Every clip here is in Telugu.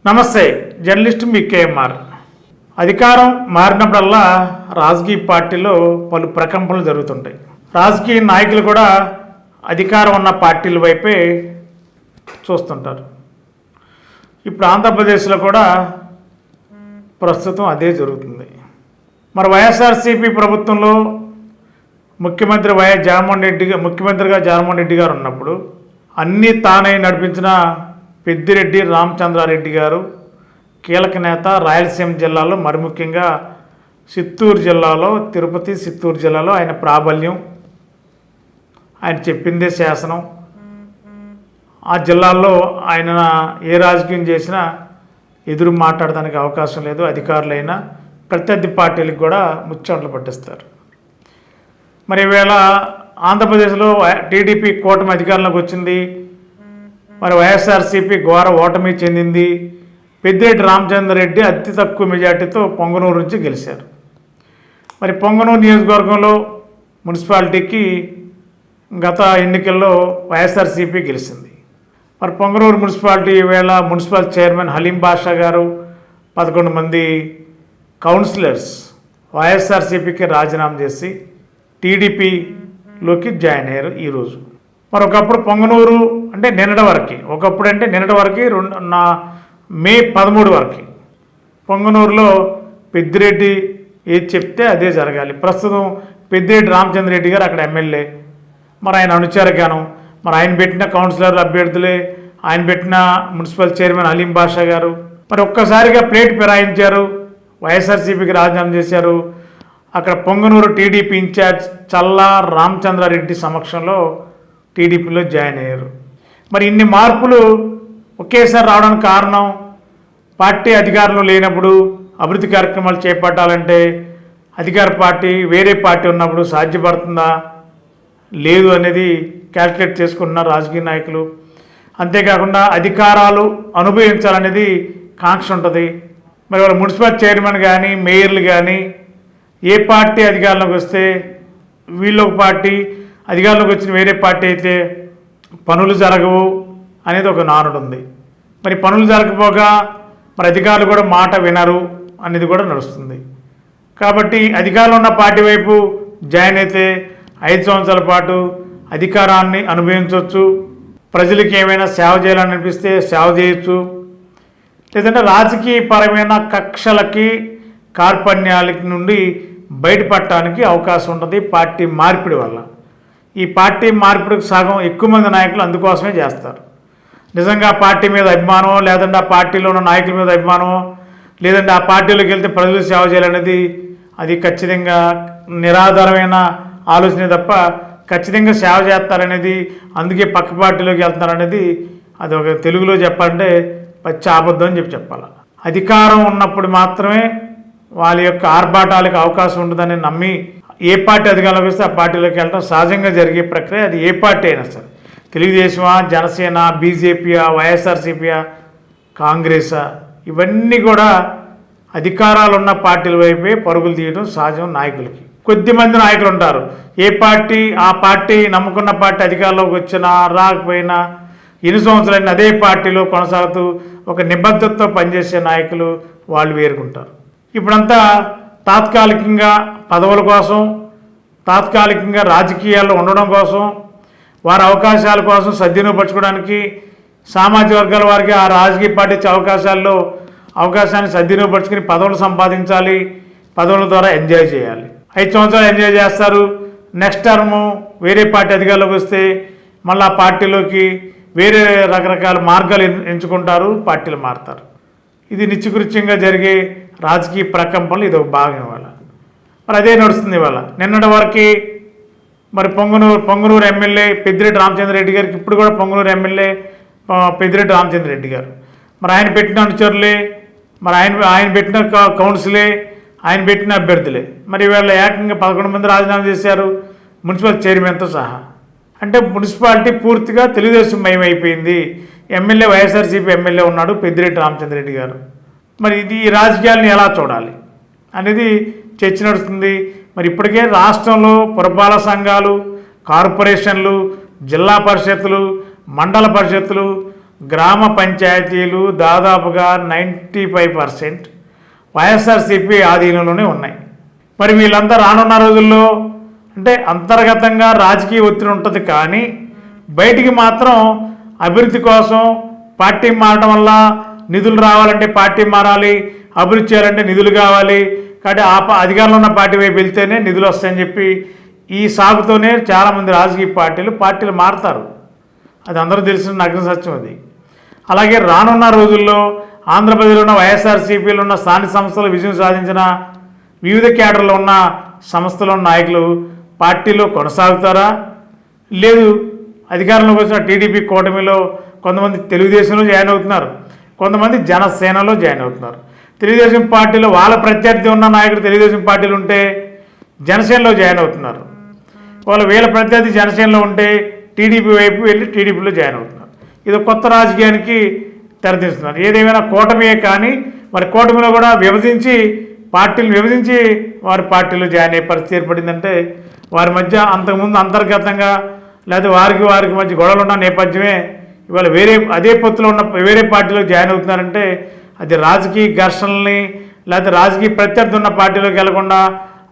నమస్తే, జర్నలిస్ట్ మీ కేఎంఆర్. అధికారం మారినప్పుడల్లా రాజకీయ పార్టీలో పలు ప్రకంపనలు జరుగుతుంటాయి. రాజకీయ నాయకులు కూడా అధికారం ఉన్న పార్టీల వైపే చూస్తుంటారు. ఇప్పుడు ఆంధ్రప్రదేశ్లో కూడా ప్రస్తుతం అదే జరుగుతుంది. మరి వైఎస్ఆర్సీపీ ప్రభుత్వంలో ముఖ్యమంత్రిగా జగన్మోహన్ రెడ్డి గారు ఉన్నప్పుడు అన్నీ తానై నడిపించిన పెద్దిరెడ్డి రామచంద్రారెడ్డి గారు కీలక నేత. రాయలసీమ జిల్లాలో మరి ముఖ్యంగా చిత్తూరు జిల్లాలో, తిరుపతి చిత్తూరు జిల్లాలో ఆయన ప్రాబల్యం, ఆయన చెప్పిందే శాసనం. ఆ జిల్లాల్లో ఆయన ఏ రాజకీయం చేసినా ఎదురు మాట్లాడడానికి అవకాశం లేదు. అధికారులైనా ప్రత్యర్థి పార్టీలకు కూడా ముచ్చట్లు పట్టిస్తారు. మరి ఈవేళ ఆంధ్రప్రదేశ్లో టీడీపీ కూటమి అధికారంలోకి వచ్చింది. మరి వైఎస్ఆర్సీపీ ఘోర ఓటమి చెందింది. పెద్దిరెడ్డి రామచంద్రారెడ్డి అతి తక్కువ మెజార్టీతో పొంగనూరు నుంచి గెలిచారు. మరి పొంగనూరు నియోజకవర్గంలో మున్సిపాలిటీకి గత ఎన్నికల్లో వైఎస్ఆర్సీపీ గెలిచింది. మరి పొంగనూరు మున్సిపాలిటీ ఈవేళ మున్సిపల్ చైర్మన్ హలీం బాషా గారు 11 మంది కౌన్సిలర్స్ వైఎస్ఆర్సీపీకి రాజీనామా చేసి టీడీపీలోకి జాయిన్ అయ్యారు ఈరోజు. మరి ఒకప్పుడు పొంగనూరు అంటే నిన్నటి వరకు మే 13 వరకు పొంగనూరులో పెద్దిరెడ్డి ఏది చెప్తే అదే జరగాలి. ప్రస్తుతం పెద్దిరెడ్డి రామచంద్రారెడ్డి గారు అక్కడ ఎమ్మెల్యే. మరి ఆయన అనుచరగాను, మరి ఆయన పెట్టిన కౌన్సిలర్ అభ్యర్థులే, ఆయన పెట్టిన మున్సిపల్ చైర్మన్ హలీం బాషా గారు మరి ఒక్కసారిగా ప్లేట్ ఫిరాయించారు. వైఎస్ఆర్సీపీకి రాజీనామా చేశారు. అక్కడ పొంగనూరు టీడీపీ ఇన్ఛార్జ్ చల్లా రామచంద్రారెడ్డి సమక్షంలో టీడీపీలో జాయిన్ అయ్యారు. మరి ఇన్ని మార్పులు ఒకేసారి రావడానికి కారణం పార్టీ అధికారంలో లేనప్పుడు అభివృద్ధి కార్యక్రమాలు చేపట్టాలంటే అధికార పార్టీ వేరే పార్టీ ఉన్నప్పుడు సాధ్యపడుతుందా లేదు అనేది క్యాల్కులేట్ చేసుకుంటున్నారు రాజకీయ నాయకులు. అంతేకాకుండా అధికారాలు అనుభవించాలనేది కాంక్ష ఉంటుంది. మరి వాళ్ళ మున్సిపల్ చైర్మన్ కానీ మేయర్లు కానీ ఏ పార్టీ అధికారంలోకి వస్తే వీళ్ళు ఒక పార్టీ, అధికారంలోకి వచ్చిన వేరే పార్టీ అయితే పనులు జరగవు అనేది ఒక నానుడు ఉంది. మరి పనులు జరగకపోగా మరి అధికారులు కూడా మాట వినరు అనేది కూడా నడుస్తుంది. కాబట్టి అధికారంలో ఉన్న పార్టీ వైపు జాయిన్ అయితే 5 సంవత్సరాల పాటు అధికారాన్ని అనుభవించవచ్చు. ప్రజలకి ఏమైనా సేవ చేయాలని అనిపిస్తే సేవ చేయొచ్చు. లేదంటే రాజకీయపరమైన కక్షలకి కార్పణ్యాలకి నుండి బయటపడటానికి అవకాశం ఉంటుంది పార్టీ మార్పిడి వల్ల. ఈ పార్టీ మార్పిడికి సగం ఎక్కువ మంది నాయకులు అందుకోసమే చేస్తారు. నిజంగా పార్టీ మీద అభిమానం, లేదంటే ఆ పార్టీలో ఉన్న నాయకుల మీద అభిమానం, లేదంటే ఆ పార్టీలోకి వెళ్తే ప్రజలు సేవ చేయాలనేది అది ఖచ్చితంగా నిరాధారమైన ఆలోచనే తప్ప ఖచ్చితంగా సేవ చేస్తారనేది, అందుకే పక్క పార్టీలోకి వెళ్తున్నారనేది అది ఒక తెలుగులో చెప్పాలంటే పచ్చి అబద్ధం అని చెప్పాలి. అధికారం ఉన్నప్పుడు మాత్రమే వాళ్ళ యొక్క ఆర్భాటాలకు అవకాశం ఉంటుందని నమ్మి ఏ పార్టీ అధికారంలోకి వస్తే ఆ పార్టీలోకి వెళ్ళడం సహజంగా జరిగే ప్రక్రియ. అది ఏ పార్టీ అయినా సరే, తెలుగుదేశమా, జనసేన, బీజేపీయా, వైఎస్ఆర్సీపీయా, కాంగ్రెసా, ఇవన్నీ కూడా అధికారాలు ఉన్న పార్టీల వైపే పరుగులు తీయడం సహజం నాయకులకి. కొద్దిమంది నాయకులు ఉంటారు, ఏ పార్టీ ఆ పార్టీ నమ్ముకున్న పార్టీ అధికారంలోకి వచ్చినా రాకపోయినా ఎన్ని సంవత్సరాలైనా అదే పార్టీలో కొనసాగుతూ ఒక నిబద్ధతతో పనిచేసే నాయకులు వాళ్ళు వేరుకుంటారు. ఇప్పుడంతా తాత్కాలికంగా పదవుల కోసం, తాత్కాలికంగా రాజకీయాల్లో ఉండడం కోసం, వారి అవకాశాల కోసం సద్వినియోగపరచుకోవడానికి సామాజిక వర్గాల వారికి ఆ రాజకీయ పార్టీ ఇచ్చే అవకాశాన్ని సద్వినియోగపరచుకుని పదవులు సంపాదించాలి, పదవుల ద్వారా ఎంజాయ్ చేయాలి. 5 సంవత్సరాలు ఎంజాయ్ చేస్తారు. నెక్స్ట్ టర్ము వేరే పార్టీ అధికారంలోకి వస్తే మళ్ళీ ఆ పార్టీలోకి వేరే రకరకాల మార్గాలు ఎంచుకుంటారు, పార్టీలు మారుతారు. ఇది నిత్యకృత్యంగా జరిగే రాజకీయ ప్రకంపనలు ఇది ఒక భాగం. ఇవాళ మరి అదే నడుస్తుంది. ఇవాళ నిన్నటి వరకు మరి పొంగనూరు ఎమ్మెల్యే పెద్దిరెడ్డి రామచంద్రారెడ్డి గారికి, ఇప్పుడు కూడా పొంగనూరు ఎమ్మెల్యే పెద్దిరెడ్డి రామచంద్రారెడ్డి గారు మరి ఆయన పెట్టిన అనుచరులే, మరి ఆయన పెట్టిన కౌన్సిలే, ఆయన పెట్టిన అభ్యర్థులే. మరి ఇవాళ ఏకంగా 11 మంది రాజీనామా చేశారు, మున్సిపల్ చైర్మన్తో సహా. అంటే మున్సిపాలిటీ పూర్తిగా తెలుగుదేశం మయమైపోయింది. ఎమ్మెల్యే వైఎస్ఆర్సీపీ ఎమ్మెల్యే ఉన్నాడు పెద్దిరెడ్డి రామచంద్రారెడ్డి గారు. మరి ఇది ఈ రాజకీయాలను ఎలా చూడాలి అనేది చర్చ నడుస్తుంది. మరి ఇప్పటికే రాష్ట్రంలో పురపాలక సంఘాలు, కార్పొరేషన్లు, జిల్లా పరిషత్తులు, మండల పరిషత్తులు, గ్రామ పంచాయతీలు దాదాపుగా 95% వైఎస్ఆర్సీపీ ఆధీనంలోనే ఉన్నాయి. మరి వీళ్ళంతా రానున్న రోజుల్లో అంటే అంతర్గతంగా రాజకీయ ఒత్తిడి ఉంటుంది, కానీ బయటికి మాత్రం అభివృద్ధి కోసం పార్టీ మారడం వల్ల నిధులు రావాలంటే పార్టీ మారాలి, అభివృద్ధి చేయాలంటే నిధులు కావాలి, కాబట్టి అధికారంలో ఉన్న పార్టీ వైపు వెళ్తేనే నిధులు వస్తాయని చెప్పి ఈ సాగుతోనే చాలామంది రాజకీయ పార్టీలు మారుతారు. అది అందరూ తెలిసిన నగ్న సత్యం అది. అలాగే రానున్న రోజుల్లో ఆంధ్రప్రదేశ్లో ఉన్న వైఎస్ఆర్సీపీలో ఉన్న స్థానిక సంస్థలు విజయం సాధించిన వివిధ కేడర్లో ఉన్న సంస్థల నాయకులు పార్టీలో కొనసాగుతారా, లేదు అధికారంలోకి వచ్చిన టీడీపీ కూటమిలో కొంతమంది తెలుగుదేశంలో జాయిన్ అవుతున్నారు, కొంతమంది జనసేనలో జాయిన్ అవుతున్నారు. తెలుగుదేశం పార్టీలో వాళ్ళ ప్రత్యర్థి ఉన్న నాయకుడు తెలుగుదేశం పార్టీలు ఉంటే జనసేనలో జాయిన్ అవుతున్నారు, వీళ్ళ ప్రత్యర్థి జనసేనలో ఉంటే టీడీపీ వైపు వెళ్ళి టీడీపీలో జాయిన్ అవుతున్నారు. ఇది కొత్త రాజకీయానికి తెరతీస్తున్నారు. ఏదేమైనా కూటమియే, కానీ మరి కూటమిలో కూడా విభజించి వారి పార్టీలో జాయిన్ అయ్యే పరిస్థితి ఏర్పడిందంటే వారి మధ్య అంతకుముందు అంతర్గతంగా లేదా వారికి మధ్య గొడవలు ఉన్న నేపథ్యమే ఇవాళ అదే పొత్తులో ఉన్న వేరే పార్టీలో జాయిన్ అవుతున్నారంటే అది రాజకీయ ఘర్షణల్ని లేకపోతే రాజకీయ ప్రత్యర్థి ఉన్న పార్టీలోకి వెళ్లకుండా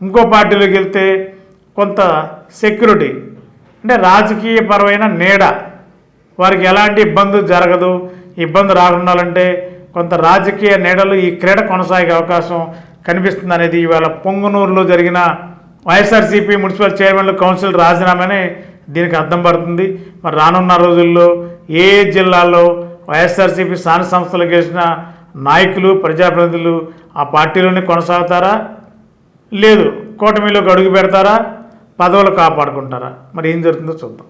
ఇంకో పార్టీలోకి వెళ్తే కొంత సెక్యూరిటీ అంటే రాజకీయపరమైన నీడ, వారికి ఎలాంటి ఇబ్బంది జరగదు, ఇబ్బంది రాకుండాలంటే కొంత రాజకీయ నీడలు ఈ క్రీడ కొనసాగే అవకాశం కనిపిస్తుంది అనేది ఇవాళ పొంగనూరులో జరిగిన వైఎస్ఆర్సీపీ మున్సిపల్ చైర్మన్లు కౌన్సిల్ రాజీనామానే దీనికి అర్థం పడుతుంది. మరి రానున్న రోజుల్లో ఏ జిల్లాల్లో వైఎస్ఆర్సీపీ స్థానిక సంస్థలు గెలిచిన నాయకులు ప్రజాప్రతినిధులు ఆ పార్టీలోనే కొనసాగుతారా, లేదు కూటమిలోకి అడుగు పెడతారా, పదవులు కాపాడుకుంటారా, మరి ఏం జరుగుతుందో చూద్దాం.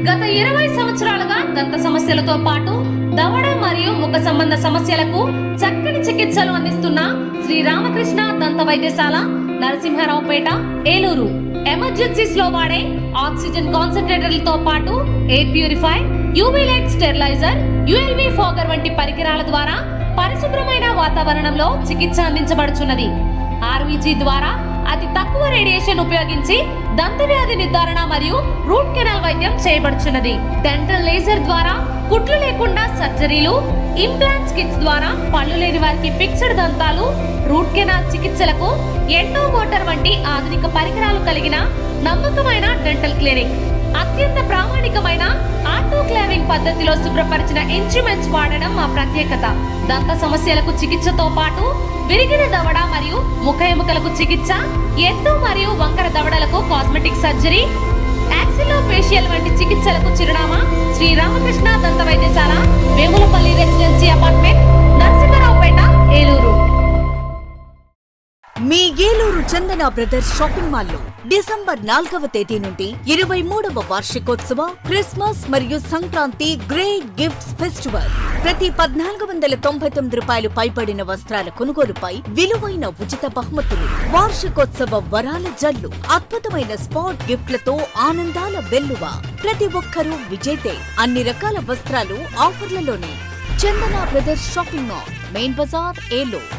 గత 20 సంవత్సరాలుగా దంత సమస్యలతో పాటు దవడ మరియు ముఖ సంబంధ సమస్యలకు చక్కని చికిత్సలు అందిస్తున్న శ్రీ రామకృష్ణ దంత వైద్యశాల, నరసింహారావుపేట, ఏలూరు. ఎమర్జెన్సీస్ లో వాడే ఆక్సిజన్ కాన్సంట్రేటర్లతో పాటు air purifier, UV light steriliser, ULV fogger వంటి పరికరాల ద్వారా పరిశుభ్రమైన వాతావరణంలో చికిత్స అందించబడుచున్నది. ఆర్వీజీ ద్వారా అతి తక్కువ రేడియేషన్ ఉపయోగించి దంత వ్యాధి నిర్ధారణ మరియు రూట్ కెనాల్ వైద్యం చేయబడుచున్నది. డెంటల్ లేజర్ ద్వారా కుట్లు లేకుండా సర్జరీలు, ఇంప్లాంట్స్ కిట్స్ ద్వారా పళ్ళు లేని వారికి ఫిక్స్డ్ దంతాలు, రూట్ కెనాల్ చికిత్సలకు ఎండో మోటార్ వంటి ఆధునిక పరికరాలు కలిగిన నమ్మకమైన డెంటల్ క్లినిక్. అత్యంత ప్రామాణికమైన ఆటోక్లావింగ్ పద్ధతిలో శుభ్రపరిచిన ఇన్స్ట్రుమెంట్స్ వాడడం మా ప్రత్యేకత. దంత సమస్యలకు చికిత్సతో పాటు విరిగిన దవడ మరియు ముఖ ఎముకలకు చికిత్స, ఎత్తు మరియు వంకర దవడలకు కాస్మెటిక్ సర్జరీ, యాక్సిలోఫేషియల్ వంటి చికిత్సలకు చిరునామా శ్రీ రామకృష్ణ దంత వైద్యశాల, వేములపల్లి రెసిడెన్సీ అపార్ట్మెంట్, నరసింహారావుపేట, ఏలూరు. మీ ఏలూరు చందన బ్రదర్స్ షాపింగ్ మాల్ లో డిసెంబర్ 4వ తేదీ నుండి 23వ వార్షికోత్సవ క్రిస్మస్ మరియు సంక్రాంతి గ్రేట్ గిఫ్ట్స్ ఫెస్టివల్. ప్రతి 1499 రూపాయలు పైబడిన వస్త్రాల కొనుగోలుపై విలువైన ఉచిత బహుమతులు, వార్షికోత్సవ వరాల జల్లు, అద్భుతమైన స్పాట్ గిఫ్ట్లతో ఆనందాల వెల్లువ. ప్రతి ఒక్కరూ విజేతే. అన్ని రకాల వస్త్రాలు ఆఫర్లలోనే. Chandana Brothers shopping mall, main Bazar, Eluru.